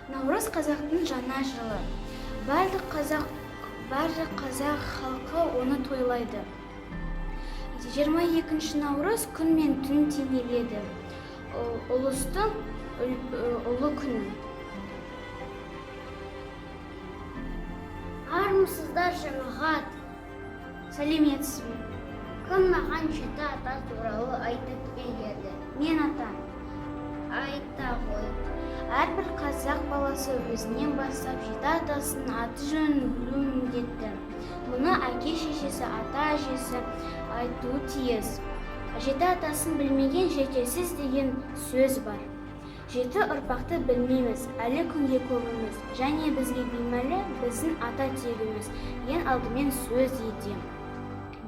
Наурыз қазақтың жаңа жылы. Барлық қазақ халқы оны тойлайды. 22 наурыз күн мен түн теңеледі. Ұлыстың ұлы күні. Армысыздар жамағат. Сәлеметсіз бе? Кім маған жеті ата туралы айтып береді? Мен атам. Айта ғой. Әрбір қазақ баласы өзінен бастап жеті атасының аты жөнін білуі міндетті. Мұны әке шешесі, ата әжесі айтуы тиіс. Жеті атасын білмеген жетесіз деген сөз бар. Жеті ұрпақты білмейміз, әлі күнге көбіміз, және бізге беймәлі біздің ата тегіміз. Ең алдымен сөз етем.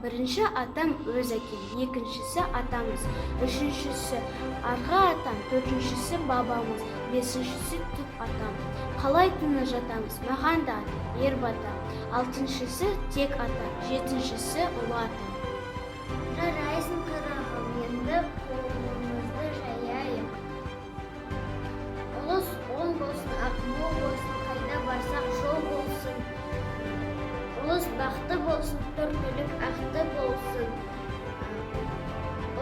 Бірінші атам өз әкем, екіншісі атамыз, үшіншісі арғы атам, төртіншісі бабамыз, бесіншісі түп атам. Қалай тыныш жатамыз, маған да ат, ер бата. Алтыншысы тек ата, жетіншісі ұлы ата. Жарайсың қырағым, енді қолымызды жаяйық. Ұлыс оң болсын, ақмол болсын, қайда барсақ жол болсын. Ұлыс бақты болсын, төрткүлік ақты болсын.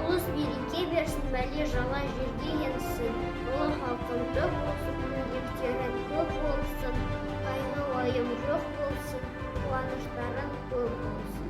Ұлыс береке берсін, бәле жала жерге енсін. Ұлы халқым көп болсын, мүліктерін көп болсын. Қайғы уайым жоқ болсын, қуаныштарын көп болсын.